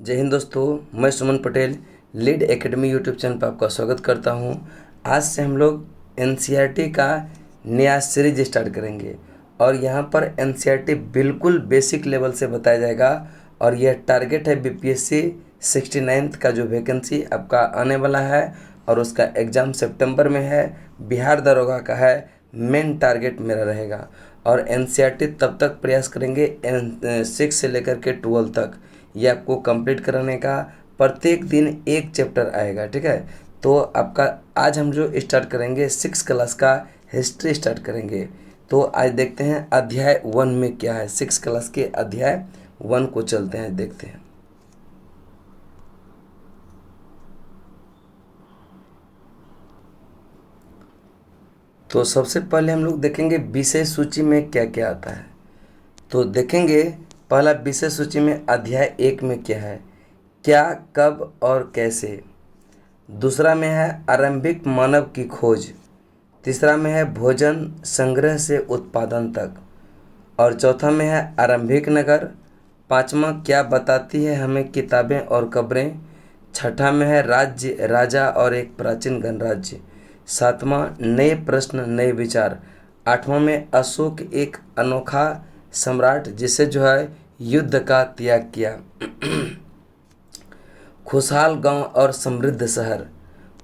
जय हिंद दोस्तों, मैं Suman Patel lead academy YouTube channel पर आपका स्वागत करता हूं। आज से हम लोग एनसीईआरटी का नया सीरीज स्टार्ट करेंगे और यहां पर एनसीईआरटी बिल्कुल बेसिक लेवल से बताया जाएगा। और यह टारगेट है बीपीएससी 69th का जो वैकेंसी आपका आने वाला है और उसका एग्ज़ाम सितंबर में है। बिहार दरोगा का है, मेन टारगेट मेरा रहेगा। और एनसीईआरटी तब तक प्रयास करेंगे 6 से लेकर के 12 तक ये आपको कंप्लीट कराने का। प्रत्येक दिन एक चैप्टर आएगा, ठीक है। तो आपका आज हम जो स्टार्ट करेंगे 6 क्लास का हिस्ट्री स्टार्ट करेंगे। तो आज देखते हैं अध्याय 1 में क्या है। 6 क्लास के अध्याय 1 को चलते हैं, देखते हैं। तो सबसे पहले हम लोग देखेंगे विषय सूची में क्या क्या आता है। तो देखेंगे पहला विषय सूची में अध्याय 1 में क्या है, क्या, कब और कैसे। दूसरा में है आरंभिक मानव की खोज। तीसरा में है भोजन संग्रह से उत्पादन तक। और चौथा में है आरंभिक नगर। पांचवा क्या बताती है हमें किताबें और कब्रें। छठा में है राज्य, राजा और एक प्राचीन गणराज्य। सातवां नए प्रश्न नए विचार। आठवां में अशोक एक अनोखा सम्राट जिसे जो है युद्ध का त्याग किया। खुशहाल गांव और समृद्ध शहर।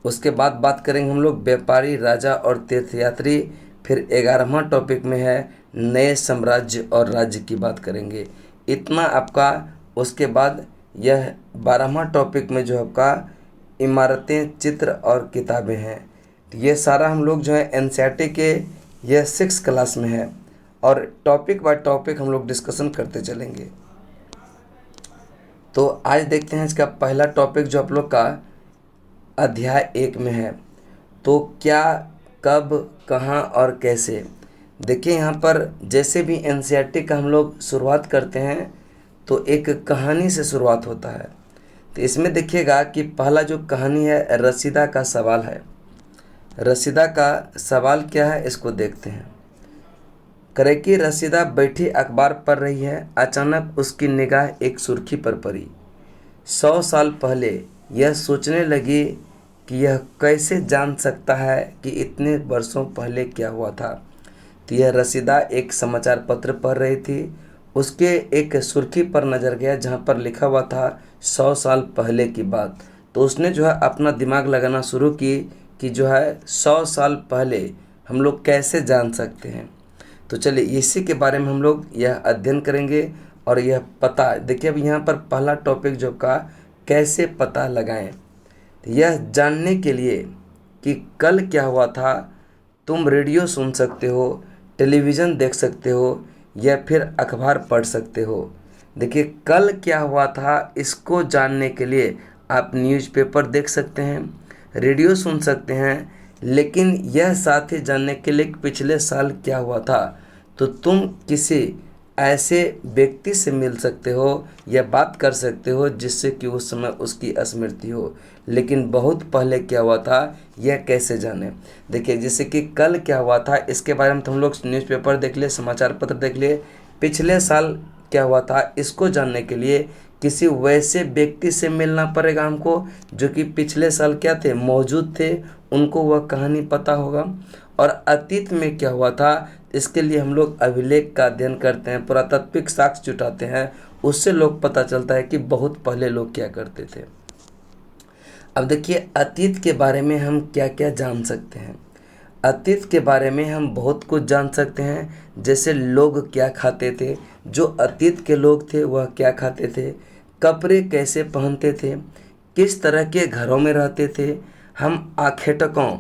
उसके बाद बात करेंगे हम लोग व्यापारी, राजा और तीर्थयात्री। फिर 11वां टॉपिक में है नए साम्राज्य और राज्य की बात करेंगे। इतना आपका। उसके बाद यह 12वां टॉपिक में जो आपका इमारतें, चित्र और किताबें हैं। तो ये सारा हम लोग जो है एनसीईआरटी के यह 6 क्लास में है और टॉपिक बाय टॉपिक हम लोग डिस्कशन करते चलेंगे। तो आज देखते हैं इसका पहला टॉपिक जो आप लोग का अध्याय 1 में है। तो क्या, कब, कहाँ और कैसे। देखिए यहाँ पर जैसे भी एनसीईआरटी का हम लोग शुरुआत करते हैं तो एक कहानी से शुरुआत होता है। तो इसमें देखिएगा कि पहला जो कहानी है रसीदा का सवाल है। रसीदा का सवाल क्या है इसको देखते हैं। करे कि रसीदा बैठी अखबार पढ़ रही है, अचानक उसकी निगाह एक सुर्खी पर पड़ी। 100 साल पहले यह सोचने लगी कि यह कैसे जान सकता है कि इतने वर्षों पहले क्या हुआ था। तो यह रसीदा एक समाचार पत्र पढ़ रही थी। उसके एक सुर्खी पर नज़र गया जहाँ पर लिखा हुआ था 100 साल पहले की बात। तो उसने जो है अपना दिमाग लगाना शुरू की कि जो है 100 साल पहले हम लोग कैसे जान सकते हैं। तो चलिए इसी के बारे में हम लोग यह अध्ययन करेंगे और यह पता। देखिए अब यहाँ पर पहला टॉपिक जो का कैसे पता लगाएं। तो यह जानने के लिए कि कल क्या हुआ था, तुम रेडियो सुन सकते हो, टेलीविज़न देख सकते हो या फिर अखबार पढ़ सकते हो। देखिए कल क्या हुआ था इसको जानने के लिए आप न्यूज़पेपर देख सकते हैं, रेडियो सुन सकते हैं, लेकिन यह साथ ही जानने के लिए कि पिछले साल क्या हुआ था तो तुम किसी ऐसे व्यक्ति से मिल सकते हो या बात कर सकते हो जिससे कि उस समय उसकी स्मृति हो। लेकिन बहुत पहले क्या हुआ था यह कैसे जाने। देखिए जैसे कि कल क्या हुआ था इसके बारे में तो हम लोग न्यूज़पेपर देख लिए, समाचार पत्र देख लिए। पिछले साल क्या हुआ था इसको जानने के लिए किसी वैसे व्यक्ति से मिलना पड़ेगा हमको जो कि पिछले साल क्या थे, मौजूद थे, उनको वह कहानी पता होगा। और अतीत में क्या हुआ था इसके लिए हम लोग अभिलेख का अध्ययन करते हैं, पुरातात्विक साक्ष्य जुटाते हैं। उससे लोग पता चलता है कि बहुत पहले लोग क्या करते थे। अब देखिए अतीत के बारे में हम क्या क्या जान सकते हैं। अतीत के बारे में हम बहुत कुछ जान सकते हैं, जैसे लोग क्या खाते थे, जो अतीत के लोग थे वह क्या खाते थे, कपड़े कैसे पहनते थे, किस तरह के घरों में रहते थे। हम आखेटकों,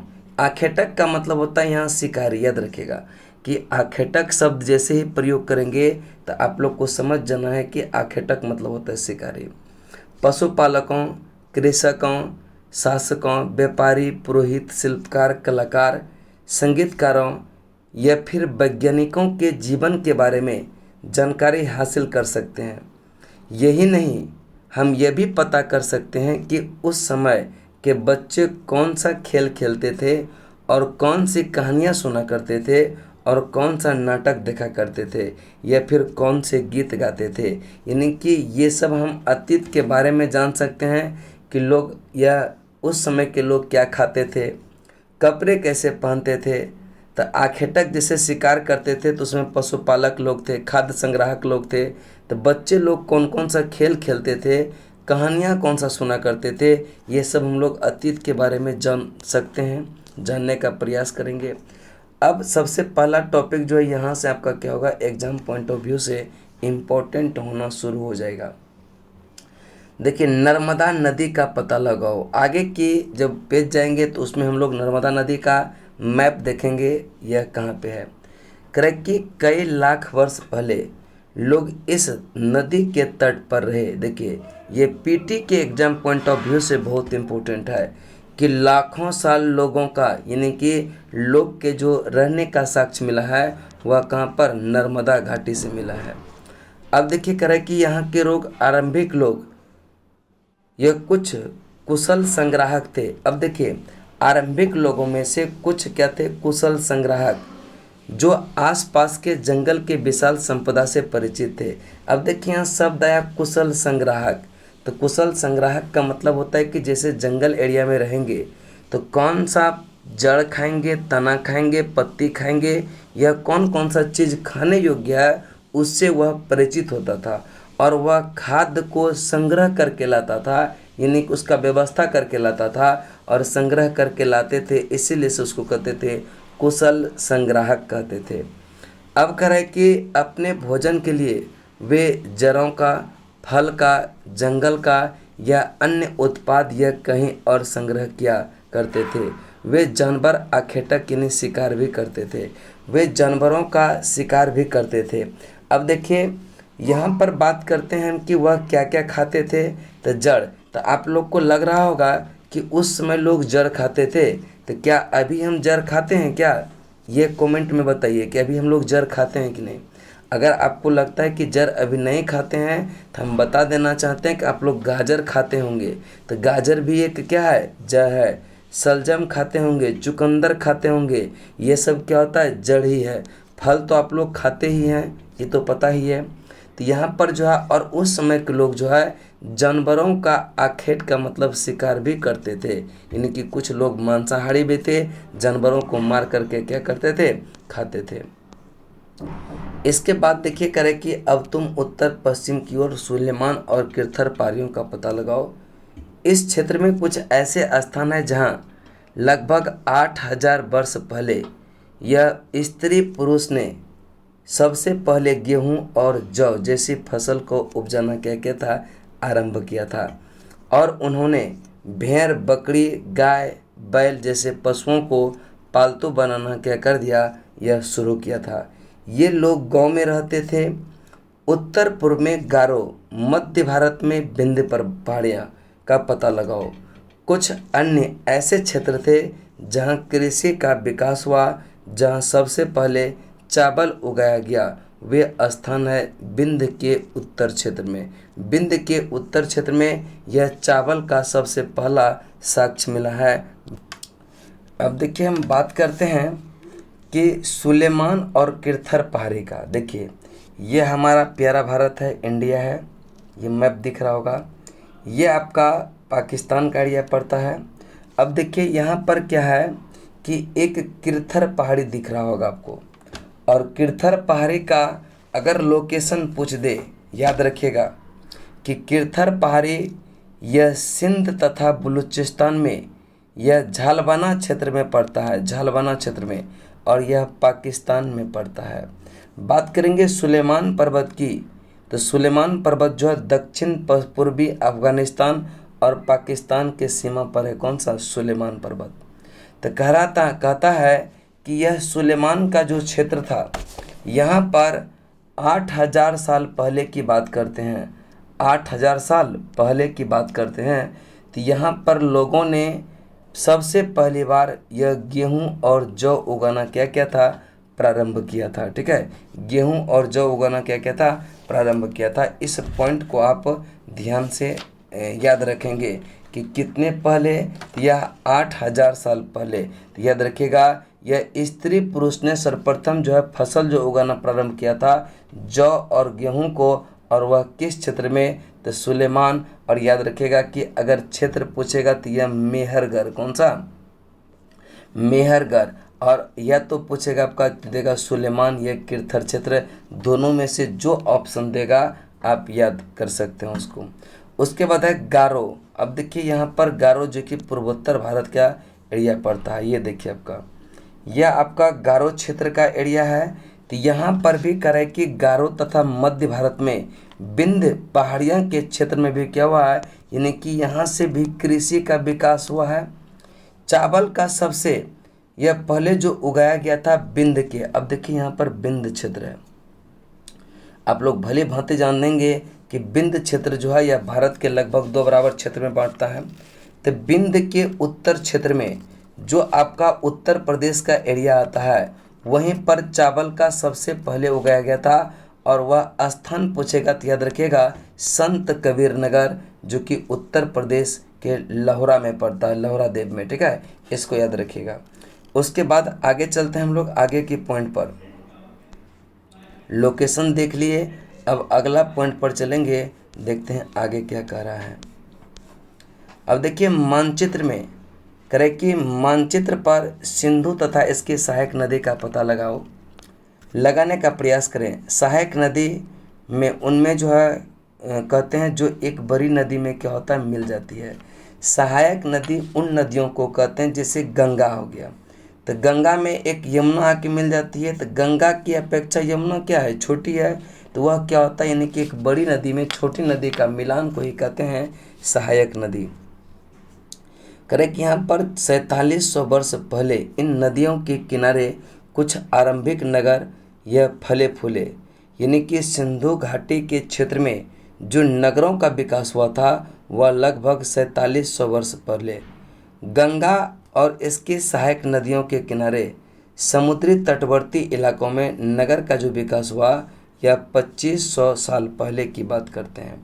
आखेटक का मतलब होता है यहाँ शिकारी, याद रखिएगा कि आखेटक शब्द जैसे ही प्रयोग करेंगे तो आप लोग को समझ जाना है कि आखेटक मतलब होता है शिकारी। पशुपालकों, कृषकों, शासकों, व्यापारी, पुरोहित, शिल्पकार, कलाकार, संगीतकारों या फिर वैज्ञानिकों के जीवन के बारे में जानकारी हासिल कर सकते हैं। यही नहीं, हम यह भी पता कर सकते हैं कि उस समय के बच्चे कौन सा खेल खेलते थे और कौन सी कहानियाँ सुना करते थे और कौन सा नाटक देखा करते थे या फिर कौन से गीत गाते थे। यानी कि ये सब हम अतीत के बारे में जान सकते हैं कि लोग या उस समय के लोग क्या खाते थे, कपड़े कैसे पहनते थे। तो आखेटक जैसे शिकार करते थे तो उसमें पशुपालक लोग थे, खाद्य संग्राहक लोग थे। तो बच्चे लोग कौन कौन सा खेल खेलते थे, कहानियाँ कौन सा सुना करते थे, ये सब हम लोग अतीत के बारे में जान सकते हैं, जानने का प्रयास करेंगे। अब सबसे पहला टॉपिक जो है यहाँ से आपका क्या होगा, एग्जाम पॉइंट ऑफ व्यू से इम्पोर्टेंट होना शुरू हो जाएगा। देखिए, नर्मदा नदी का पता लगाओ। आगे की जब पेज जाएंगे तो उसमें हम लोग नर्मदा नदी का मैप देखेंगे, यह कहाँ पे है। करेक्ट कि कई लाख वर्ष पहले लोग इस नदी के तट पर रहे। देखिए, ये पीटी के एग्जाम पॉइंट ऑफ व्यू से बहुत इम्पोर्टेंट है कि लाखों साल लोगों का, यानी कि लोग के जो रहने का साक्ष्य मिला है वह कहाँ पर, नर्मदा घाटी से मिला है। अब देखिए करेक्ट कि यहाँ के लोग, आरंभिक लोग, यह कुछ कुशल संग्राहक थे। अब देखिए, आरंभिक लोगों में से कुछ क्या थे, कुशल संग्राहक, जो आसपास के जंगल के विशाल संपदा से परिचित थे। अब देखिए यहाँ शब्द आया कुशल संग्राहक। तो कुशल संग्राहक का मतलब होता है कि जैसे जंगल एरिया में रहेंगे तो कौन सा जड़ खाएंगे, तना खाएंगे, पत्ती खाएंगे, या कौन कौन सा चीज़ खाने योग्य है उससे वह परिचित होता था और वह खाद्य को संग्रह करके लाता था, यानी कि उसका व्यवस्था करके लाता था और संग्रह करके लाते थे, इसीलिए से उसको कहते थे कुशल संग्राहक कहते थे। अब कह रहे कि अपने भोजन के लिए वे जड़ों का, फल का, जंगल का या अन्य उत्पाद या कहीं और संग्रह किया करते थे। वे जानवर आखेटक यानी शिकार भी करते थे, वे जानवरों का शिकार भी करते थे। अब देखिए यहाँ पर बात करते हैं कि वह क्या क्या खाते थे। तो जड़, तो आप लोग को लग रहा होगा कि उस समय लोग जड़ खाते थे, तो क्या अभी हम जड़ खाते हैं क्या? ये कमेंट में बताइए कि अभी हम लोग जड़ खाते हैं कि नहीं। अगर आपको लगता है कि जड़ अभी नहीं खाते हैं तो हम बता देना चाहते हैं कि आप लोग गाजर खाते होंगे। तो गाजर भी एक क्या है, जड़ है। सलजम खाते होंगे, चुकंदर खाते होंगे, ये सब क्या होता है, जड़ ही है। फल तो आप लोग खाते ही हैं, ये तो पता ही है। तो यहाँ पर जो है, और उस समय के लोग जो है जानवरों का आखेट का मतलब शिकार भी करते थे, यानी कि कुछ लोग मांसाहारी भी थे, जानवरों को मार करके क्या करते थे, खाते थे। इसके बाद देखिए करें कि अब तुम उत्तर पश्चिम की ओर सुलेमान और किरथर पहाड़ियों का पता लगाओ। इस क्षेत्र में कुछ ऐसे स्थान हैं जहाँ लगभग 8000 वर्ष पहले यह स्त्री पुरुष ने सबसे पहले गेहूं और जौ जैसी फसल को उपजाना क्या किया था, आरंभ किया था। और उन्होंने भेड़, बकरी, गाय, बैल जैसे पशुओं को पालतू बनाना क्या कर दिया, यह शुरू किया था। ये लोग गांव में रहते थे। उत्तर पूर्व में गारो, मध्य भारत में विंध्य पर पहाड़ियाँ का पता लगाओ। कुछ अन्य ऐसे क्षेत्र थे जहाँ कृषि का विकास हुआ, जहाँ सबसे पहले चावल उगाया गया। वे स्थान है विंध्य के उत्तर क्षेत्र में। विंध्य के उत्तर क्षेत्र में यह चावल का सबसे पहला साक्ष्य मिला है। अब देखिए हम बात करते हैं कि सुलेमान और किरथर पहाड़ी का। देखिए ये हमारा प्यारा भारत है, इंडिया है, ये मैप दिख रहा होगा। ये आपका पाकिस्तान का एरिया पड़ता है। अब देखिए यहाँ पर क्या है कि एक किरथर पहाड़ी दिख रहा होगा आपको, और किरथर पहाड़ी का अगर लोकेशन पूछ दे, याद रखिएगा कि किरथर पहाड़ी यह सिंध तथा बलूचिस्तान में, यह झालवाना क्षेत्र में पड़ता है, झालवाना क्षेत्र में, और यह पाकिस्तान में पड़ता है। बात करेंगे सुलेमान पर्वत की, तो सुलेमान पर्वत जो है दक्षिण पूर्वी अफगानिस्तान और पाकिस्तान के सीमा पर है। कौन सा? सुलेमान पर्वत। तो कहता है कि यह सुलेमान का जो क्षेत्र था, यहाँ पर 8000 साल पहले की बात करते हैं, 8000 साल पहले की बात करते हैं। तो यहाँ पर लोगों ने सबसे पहली बार यह गेहूं और जौ उगाना क्या था, प्रारंभ किया था। ठीक है, गेहूं और जौ उगाना क्या था, प्रारंभ किया था। इस पॉइंट को आप ध्यान से याद रखेंगे कि कितने पहले, यह 8000 साल पहले। तो याद रखिएगा यह स्त्री पुरुष ने सर्वप्रथम जो है फसल जो उगाना प्रारंभ किया था जौ और गेहूं को, और वह किस क्षेत्र में, तो सुलेमान। और याद रखिएगा कि अगर क्षेत्र पूछेगा तो यह मेहरगढ़, कौन सा, मेहरगढ़। और या तो पूछेगा आपका देगा सुलेमान या किरथर क्षेत्र, दोनों में से जो ऑप्शन देगा आप याद कर सकते हैं उसको। उसके बाद है गारो। अब देखिए यहाँ पर गारो जो कि पूर्वोत्तर भारत का एरिया पड़ता है, ये देखिए आपका, यह आपका गारो क्षेत्र का एरिया है। तो यहाँ पर भी कह रहा है कि गारो तथा मध्य भारत में विंध्य पहाड़ियों के क्षेत्र में भी क्या हुआ है, यानी कि यहाँ से भी कृषि का विकास हुआ है। चावल का सबसे यह पहले जो उगाया गया था विंध्य के, अब देखिए यहाँ पर विंध्य क्षेत्र है, आप लोग भले भांति जान लेंगे कि विंध्य क्षेत्र जो है यह भारत के लगभग 2 बराबर क्षेत्र में बांटता है। तो विंध्य के उत्तर क्षेत्र में जो आपका उत्तर प्रदेश का एरिया आता है, वहीं पर चावल का सबसे पहले उगाया गया था। और वह स्थान पूछेगा तो याद रखिएगा संत कबीर नगर, जो कि उत्तर प्रदेश के लहोरा में पड़ता है, लहोरा देव में, ठीक है, इसको याद रखिएगा। उसके बाद आगे चलते हैं हम लोग आगे की पॉइंट पर। लोकेशन देख लिए, अब अगला पॉइंट पर चलेंगे, देखते हैं आगे क्या कह रहा है। अब देखिए मानचित्र में करें कि मानचित्र पर सिंधु तथा इसकी सहायक नदी का पता लगाने का प्रयास करें। सहायक नदी में उनमें जो है कहते हैं जो एक बड़ी नदी में क्या होता है, मिल जाती है। सहायक नदी उन नदियों को कहते हैं जैसे गंगा हो गया, तो गंगा में एक यमुना आके मिल जाती है, तो गंगा की अपेक्षा यमुना क्या है, छोटी है, तो वह क्या होता है, यानी कि एक बड़ी नदी में छोटी नदी का मिलान को ही कहते हैं सहायक नदी। करें कि यहाँ पर 4700 वर्ष पहले इन नदियों के किनारे कुछ आरंभिक नगर यह फले फूले, यानी कि सिंधु घाटी के क्षेत्र में जो नगरों का विकास हुआ था वह लगभग 4700 वर्ष पहले। गंगा और इसकी सहायक नदियों के किनारे समुद्री तटवर्ती इलाकों में नगर का जो विकास हुआ यह 2500 साल पहले की बात करते हैं।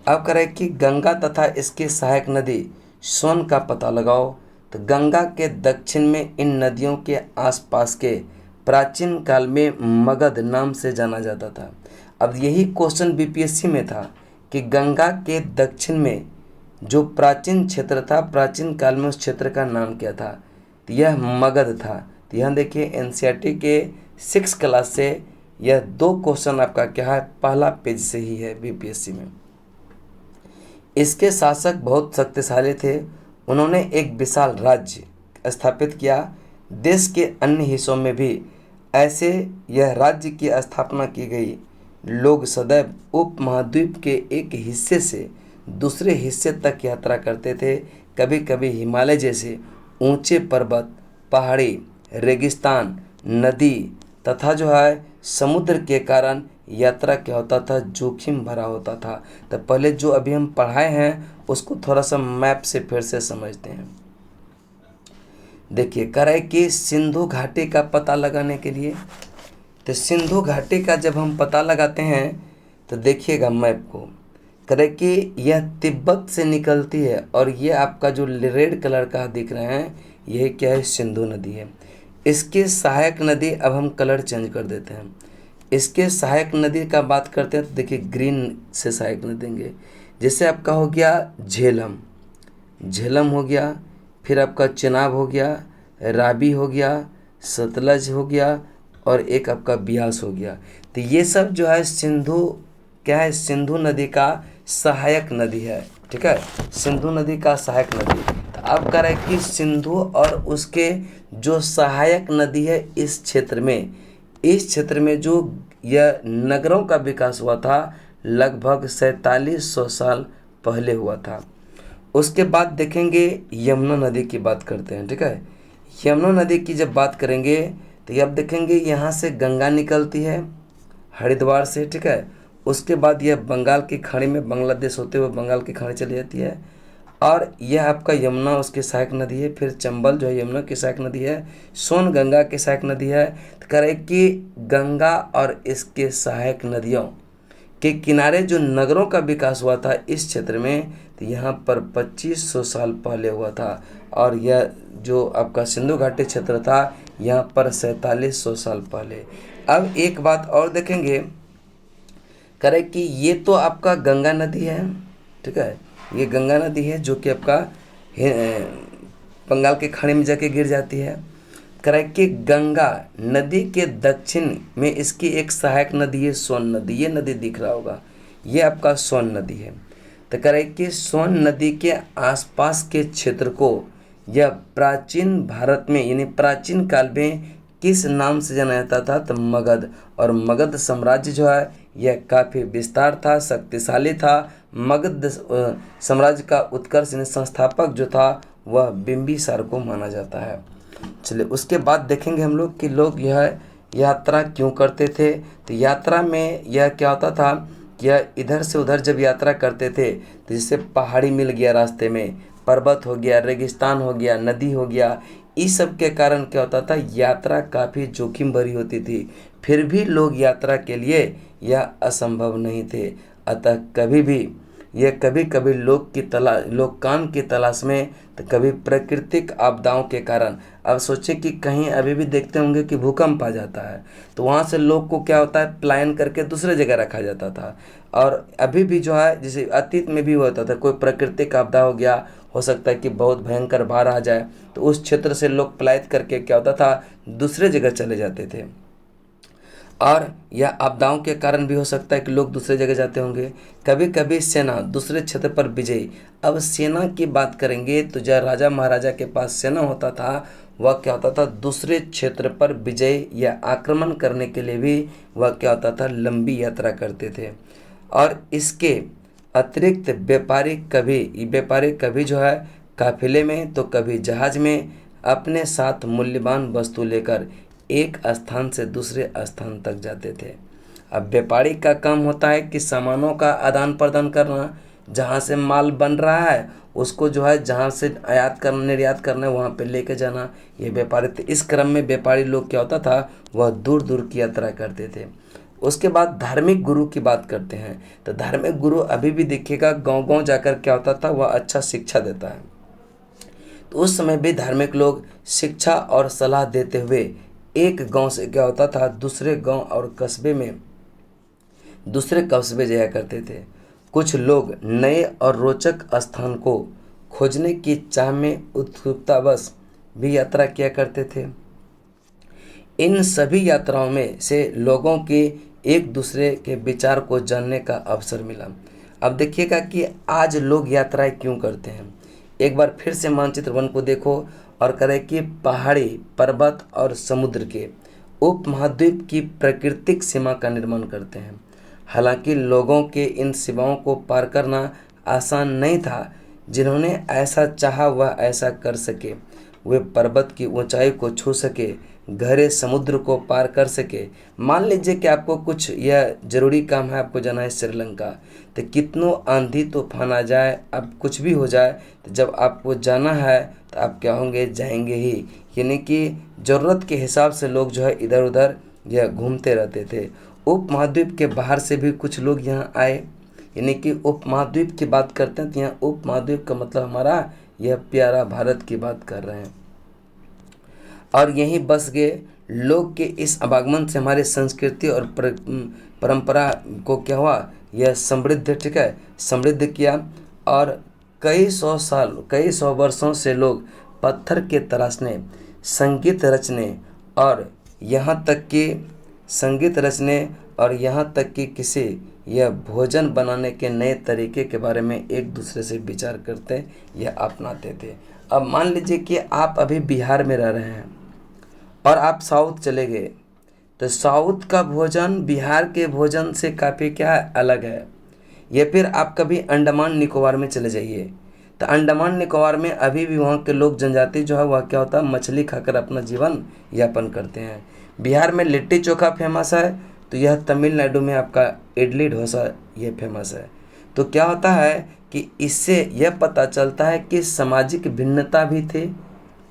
अब करें कि गंगा तथा इसकी सहायक नदी सोन का पता लगाओ। तो गंगा के दक्षिण में इन नदियों के आसपास के प्राचीन काल में मगध नाम से जाना जाता था। अब यही क्वेश्चन बीपीएससी में था कि गंगा के दक्षिण में जो प्राचीन क्षेत्र था, प्राचीन काल में उस क्षेत्र का नाम क्या था, तो यह मगध था। तो यहाँ देखिए एनसीईआरटी के 6 क्लास से यह 2 क्वेश्चन आपका क्या है, पहला पेज से ही है बीपीएससी में। इसके शासक बहुत शक्तिशाली थे, उन्होंने एक विशाल राज्य स्थापित किया। देश के अन्य हिस्सों में भी ऐसे यह राज्य की स्थापना की गई। लोग सदैव उपमहाद्वीप के एक हिस्से से दूसरे हिस्से तक यात्रा करते थे। कभी कभी हिमालय जैसे ऊंचे पर्वत, पहाड़ी, रेगिस्तान, नदी तथा जो है समुद्र के कारण यात्रा क्या होता था, जोखिम भरा होता था। तो पहले जो अभी हम पढ़ाए हैं उसको थोड़ा सा मैप से फिर से समझते हैं। देखिए कह रहा है कि सिंधु घाटी का पता लगाने के लिए, तो सिंधु घाटी का जब हम पता लगाते हैं तो देखिएगा मैप को, कह रहे कि यह तिब्बत से निकलती है और ये आपका जो रेड कलर का दिख रहे हैं यह क्या है, सिंधु नदी है। इसकी सहायक नदी, अब हम कलर चेंज कर देते हैं, इसके सहायक नदी का बात करते हैं तो देखिए ग्रीन से सहायक नदी देंगे। जैसे आपका हो गया झेलम हो गया, फिर आपका चेनाब हो गया, रावी हो गया, सतलज हो गया और एक आपका ब्यास हो गया। तो ये सब जो है सिंधु क्या है, सिंधु नदी का सहायक नदी है, ठीक है, सिंधु नदी का सहायक नदी। तो अब कह रहे हैं कि सिंधु और उसके जो सहायक नदी है इस क्षेत्र में जो यह नगरों का विकास हुआ था लगभग 4700 साल पहले हुआ था। उसके बाद देखेंगे यमुना नदी की बात करते हैं, ठीक है। यमुना नदी की जब बात करेंगे तो ये अब देखेंगे यहाँ से गंगा निकलती है हरिद्वार से, ठीक है। उसके बाद यह बंगाल की खाड़ी में बांग्लादेश होते हुए बंगाल की खाड़ी चली जाती है और यह आपका यमुना उसकी सहायक नदी है। फिर चंबल जो है यमुना की सहायक नदी है, सोन गंगा की सहायक नदी है। तो कह रहे कि गंगा और इसके सहायक नदियों के किनारे जो नगरों का विकास हुआ था इस क्षेत्र में, तो यहाँ पर 2500 साल पहले हुआ था। और यह जो आपका सिंधु घाटी क्षेत्र था यहाँ पर 4700 साल पहले। अब एक बात और देखेंगे, करें कि ये तो आपका गंगा नदी है, ठीक है, ये गंगा नदी है जो कि आपका बंगाल के खाड़ी में जाके गिर जाती है। करें कि गंगा नदी के दक्षिण में इसकी एक सहायक नदी है सोन नदी, ये नदी दिख रहा होगा, ये आपका सोन नदी है। तो करें कि सोन नदी के आसपास के क्षेत्र को यह प्राचीन भारत में यानी प्राचीन काल में किस नाम से जाना जाता था, तो मगध। और मगध साम्राज्य जो है यह काफ़ी विस्तार था, शक्तिशाली था। मगध साम्राज्य का उत्कर्ष यानी संस्थापक जो था वह बिंबिसार को माना जाता है। चलिए उसके बाद देखेंगे हम लोग कि लोग यह यात्रा क्यों करते थे। तो यात्रा में यह क्या होता था कि यह इधर से उधर जब यात्रा करते थे तो जैसे पहाड़ी मिल गया, रास्ते में पर्वत हो गया, रेगिस्तान हो गया, नदी हो गया, इस सब के कारण क्या होता था, यात्रा काफ़ी जोखिम भरी होती थी। फिर भी लोग यात्रा के लिए यह असंभव नहीं थे। अतः कभी कभी लोग काम की तलाश में, तो कभी प्राकृतिक आपदाओं के कारण। अब सोचें कि कहीं अभी भी देखते होंगे कि भूकंप आ जाता है तो वहाँ से लोग को क्या होता है, पलायन करके दूसरे जगह रखा जाता था। और अभी भी जो है, जैसे अतीत में भी होता था, कोई प्राकृतिक आपदा हो गया, हो सकता है कि बहुत भयंकर बाढ़ आ जाए, तो उस क्षेत्र से लोग पलायित करके क्या होता था, दूसरे जगह चले जाते थे। और यह आपदाओं के कारण भी हो सकता है कि लोग दूसरे जगह जाते होंगे। कभी कभी सेना दूसरे क्षेत्र पर विजयी। अब सेना की बात करेंगे तो जब राजा महाराजा के पास सेना होता था, वह क्या होता था, दूसरे क्षेत्र पर विजय या आक्रमण करने के लिए भी वह क्या होता था, लंबी यात्रा करते थे। और इसके अतिरिक्त व्यापारी कभी जो है काफिले में तो कभी जहाज में अपने साथ मूल्यवान वस्तु लेकर एक स्थान से दूसरे स्थान तक जाते थे। अब व्यापारी का काम होता है कि सामानों का आदान प्रदान करना, जहाँ से माल बन रहा है उसको जो है जहाँ से आयात करना निर्यात करना है वहाँ पे लेके जाना, ये व्यापारी थे। इस क्रम में व्यापारी लोग क्या होता था, वह दूर दूर की यात्रा करते थे। उसके बाद धार्मिक गुरु की बात करते हैं। तो धार्मिक गुरु अभी भी देखिएगा गांव गांव जाकर क्या होता था, वह अच्छा शिक्षा देता है। तो उस समय भी धार्मिक लोग शिक्षा और सलाह देते हुए एक गांव से क्या होता था, दूसरे गांव और दूसरे कस्बे जाया करते थे। कुछ लोग नए और रोचक स्थान को खोजने की चाह में उत्सुकतावश भी यात्रा किया करते थे। इन सभी यात्राओं में से लोगों के एक दूसरे के विचार को जानने का अवसर मिला। अब देखिएगा कि आज लोग यात्राएं क्यों करते हैं। एक बार फिर से मानचित्र वन को देखो और करें कि पहाड़ी, पर्वत और समुद्र के उपमहाद्वीप की प्राकृतिक सीमा का निर्माण करते हैं। हालांकि लोगों के इन सीमाओं को पार करना आसान नहीं था। जिन्होंने ऐसा चाहा वह ऐसा कर सके। वे पर्वत की ऊंचाई को छू सके, गहरे समुद्र को पार कर सके। मान लीजिए कि आपको कुछ यह जरूरी काम है, आपको जाना है श्रीलंका, तो कितनों आंधी तूफान आ जाए, अब कुछ भी हो जाए, तो जब आपको जाना है तो आप क्या होंगे, जाएंगे ही। यानी कि ज़रूरत के हिसाब से लोग जो है इधर उधर यह घूमते रहते थे। उपमहाद्वीप के बाहर से भी कुछ लोग यहाँ आए, यानी कि उपमहाद्वीप की बात करते हैं तो यहाँ उपमहाद्वीप का मतलब हमारा यह प्यारा भारत की बात कर रहे हैं। और यहीं बस गए। लोग के इस आवागमन से हमारे संस्कृति और परंपरा को क्या हुआ, यह समृद्ध, ठीक है, समृद्ध किया। और कई सौ वर्षों से लोग पत्थर के तराशने, संगीत रचने और यहाँ तक कि किसी यह भोजन बनाने के नए तरीके के बारे में एक दूसरे से विचार करते या अपनाते थे। अब मान लीजिए कि आप अभी बिहार में रह रहे हैं और आप साउथ चले गए, तो साउथ का भोजन बिहार के भोजन से काफ़ी क्या है, अलग है। या फिर आप कभी अंडमान निकोबार में चले जाइए, तो अंडमान निकोबार में अभी भी वहाँ के लोग जनजाति जो है वह क्या होता है, मछली खाकर अपना जीवन यापन करते हैं। बिहार में लिट्टी चोखा फेमस है, तो यह तमिलनाडु में आपका इडली डोसा ये फेमस है। तो क्या होता है कि इससे यह पता चलता है कि सामाजिक भिन्नता भी थे,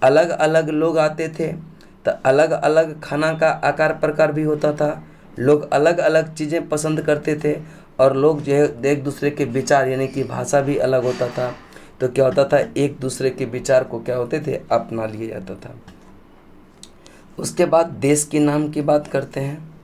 अलग अलग लोग आते थे, तो अलग अलग खाना का आकार प्रकार भी होता था, लोग अलग अलग चीज़ें पसंद करते थे, और लोग जो है एक दूसरे के विचार यानी कि भाषा भी अलग होता था। तो क्या होता था, एक दूसरे के विचार को क्या होते थे, अपना लिया जाता था। उसके बाद देश के नाम की बात करते हैं।